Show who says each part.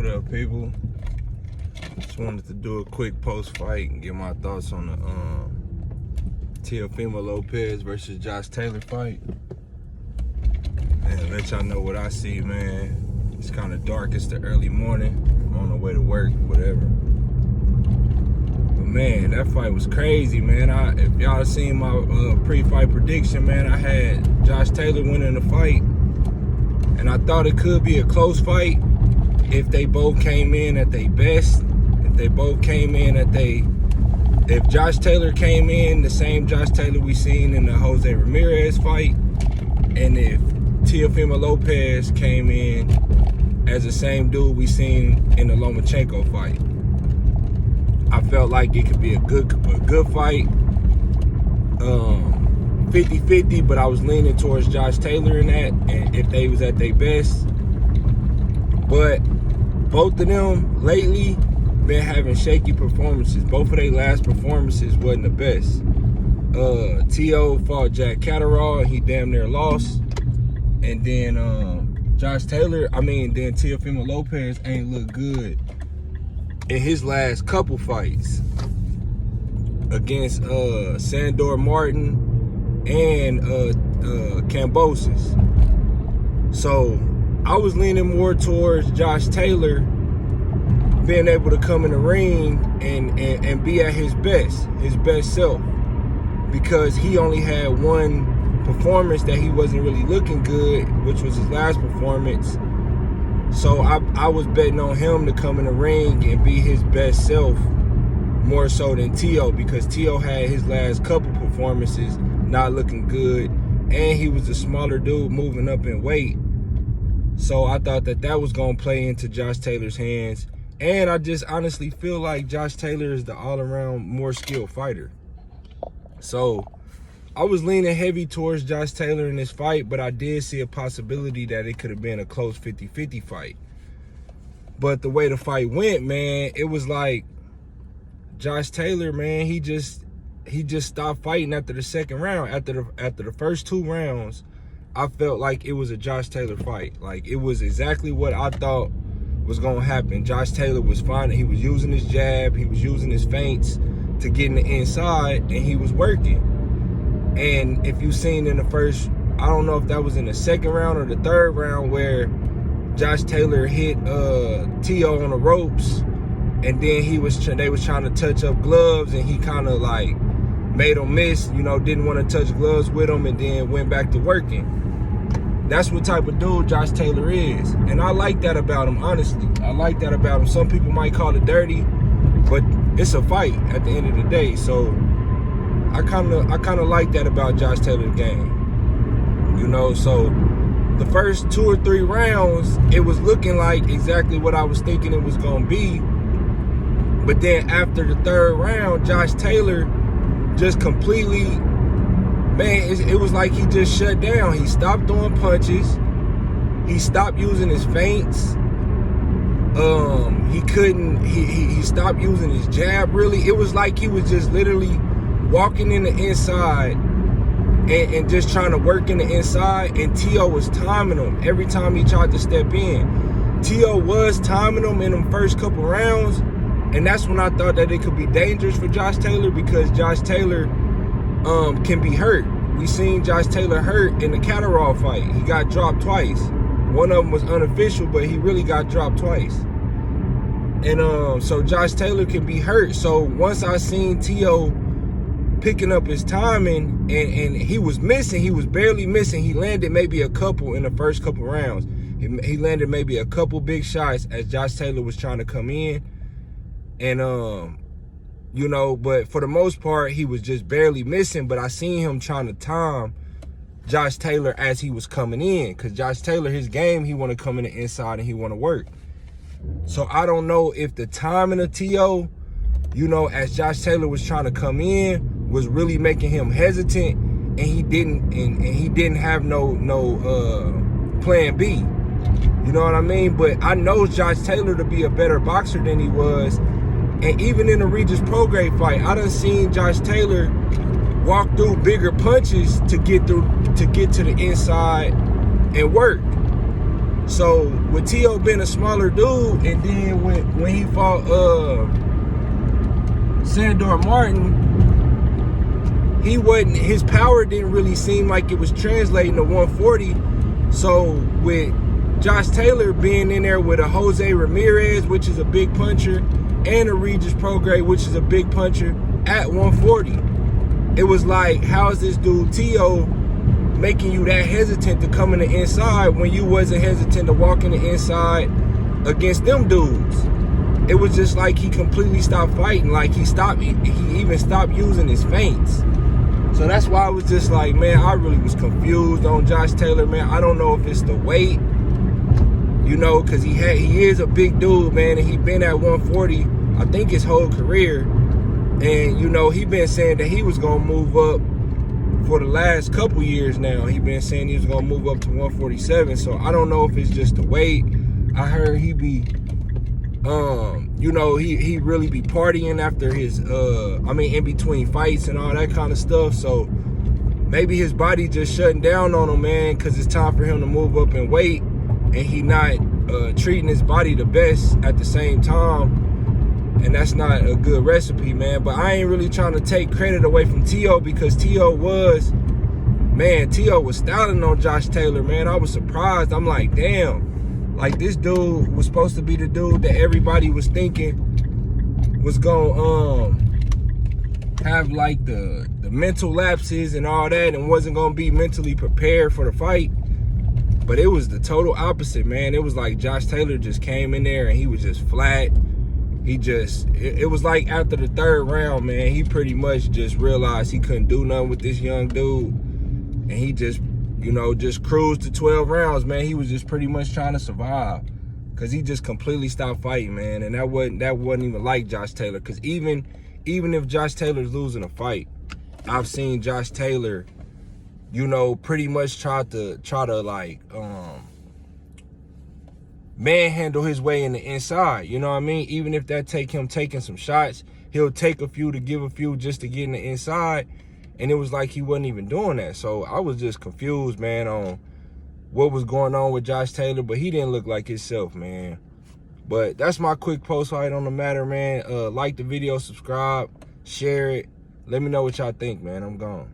Speaker 1: What up, people? Just wanted to do a quick post-fight and get my thoughts on the Teofimo Lopez versus Josh Taylor fight. And let y'all know what I see, man. It's kind of dark. It's the early morning. I'm on the way to work, whatever. But man, that fight was crazy, man. If y'all seen my pre-fight prediction, man, I had Josh Taylor winning the fight. And I thought it could be a close fight if they both came in at their best. If they both came in at if Josh Taylor came in the same Josh Taylor we seen in the Jose Ramirez fight, and if Teofimo Lopez came in as the same dude we seen in the Lomachenko fight. I felt like it could be a good fight. 50-50, but I was leaning towards Josh Taylor in that, and if they was at their best. But both of them lately been having shaky performances. Both of their last performances wasn't the best. T.O. fought Jack Catterall, and he damn near lost. And then then Teofimo Lopez ain't look good in his last couple fights against Sandor Martin and Cambosis. So I was leaning more towards Josh Taylor being able to come in the ring and be at his best self, because he only had one performance that he wasn't really looking good, which was his last performance. So I was betting on him to come in the ring and be his best self more so than T.O., because T.O. had his last couple performances not looking good, and he was a smaller dude moving up in weight. So I thought that was going to play into Josh Taylor's hands. And I just honestly feel like Josh Taylor is the all-around more skilled fighter. So I was leaning heavy towards Josh Taylor in this fight, but I did see a possibility that it could have been a close 50-50 fight. But the way the fight went, man, it was like Josh Taylor, man, he just stopped fighting after the second round. After the first two rounds, I felt like it was a Josh Taylor fight. Like, it was exactly what I thought was going to happen. Josh Taylor was fine. He was using his jab. He was using his feints to get in the inside, and he was working. And if you've seen in the first, I don't know if that was in the second round or the third round, where Josh Taylor hit T.O. on the ropes, and then they was trying to touch up gloves, and he kind of like made him miss, didn't want to touch gloves with him, and then went back to working. That's what type of dude Josh Taylor is. And I like that about him, honestly. I like that about him. Some people might call it dirty, but it's a fight at the end of the day. So I kind of like that about Josh Taylor's game. So the first 2 or 3 rounds, it was looking like exactly what I was thinking it was going to be. But then after the third round, Josh Taylor just completely, man, it was like he just shut down. He stopped throwing punches. He stopped using his feints. He stopped using his jab, really. It was like he was just literally walking in the inside and just trying to work in the inside, and T.O. was timing him every time he tried to step in. T.O. was timing him in them first couple rounds, and that's when I thought that it could be dangerous for Josh Taylor, because Josh Taylor can be hurt. We seen Josh Taylor hurt in the Catterall fight. He got dropped twice. One of them was unofficial, but he really got dropped twice. And so Josh Taylor can be hurt. So once I seen T.O. picking up his timing, and he was missing, he was barely missing. He landed maybe a couple in the first couple rounds. He landed maybe a couple big shots as Josh Taylor was trying to come in. And, but for the most part, he was just barely missing. But I seen him trying to time Josh Taylor as he was coming in. Because Josh Taylor, his game, he want to come in the inside and he want to work. So I don't know if the timing of T.O., as Josh Taylor was trying to come in, was really making him hesitant, and he didn't have no plan B. You know what I mean? But I know Josh Taylor to be a better boxer than he was. And even in the Regis Prograis fight, I done seen Josh Taylor walk through bigger punches to get to the inside and work. So with Teo being a smaller dude, and then when he fought Sandor Martin, his power didn't really seem like it was translating to 140. So with Josh Taylor being in there with a Jose Ramirez, which is a big puncher, and a Regis Prograis, which is a big puncher, at 140, it was like, how is this dude Teo making you that hesitant to come in the inside when you wasn't hesitant to walk in the inside against them dudes? It was just like he completely stopped fighting. Like he even stopped using his feints. So that's why I was just like, man, I really was confused on Josh Taylor, man. I don't know if it's the weight, you know, because he is a big dude, man, and he been at 140, I think, his whole career. And, you know, he been saying that he was going to move up for the last couple years now. He been saying he was going to move up to 147. So I don't know if it's just the weight. I heard he be, you know, he really be partying after his, in between fights and all that kind of stuff. So maybe his body just shutting down on him, man, because it's time for him to move up in weight, and he not treating his body the best at the same time. And that's not a good recipe, man. But I ain't really trying to take credit away from Teo, because Teo was styling on Josh Taylor, man. I was surprised. I'm like, damn. Like, this dude was supposed to be the dude that everybody was thinking was gonna have like the mental lapses and all that, and wasn't gonna be mentally prepared for the fight. But it was the total opposite, man. It was like Josh Taylor just came in there and he was just flat. It was like after the third round, man, he pretty much just realized he couldn't do nothing with this young dude. And he just, you know, just cruised to 12 rounds, man. He was just pretty much trying to survive, because he just completely stopped fighting, man. And that wasn't even like Josh Taylor, because even if Josh Taylor's losing a fight, I've seen Josh Taylor, you know, pretty much try to like manhandle his way in the inside. You know what I mean? Even if that take him taking some shots, he'll take a few to give a few just to get in the inside. And it was like he wasn't even doing that. So I was just confused, man, on what was going on with Josh Taylor. But he didn't look like himself, man. But that's my quick post fight on the matter, man. Like the video, subscribe, share it. Let me know what y'all think, man. I'm gone.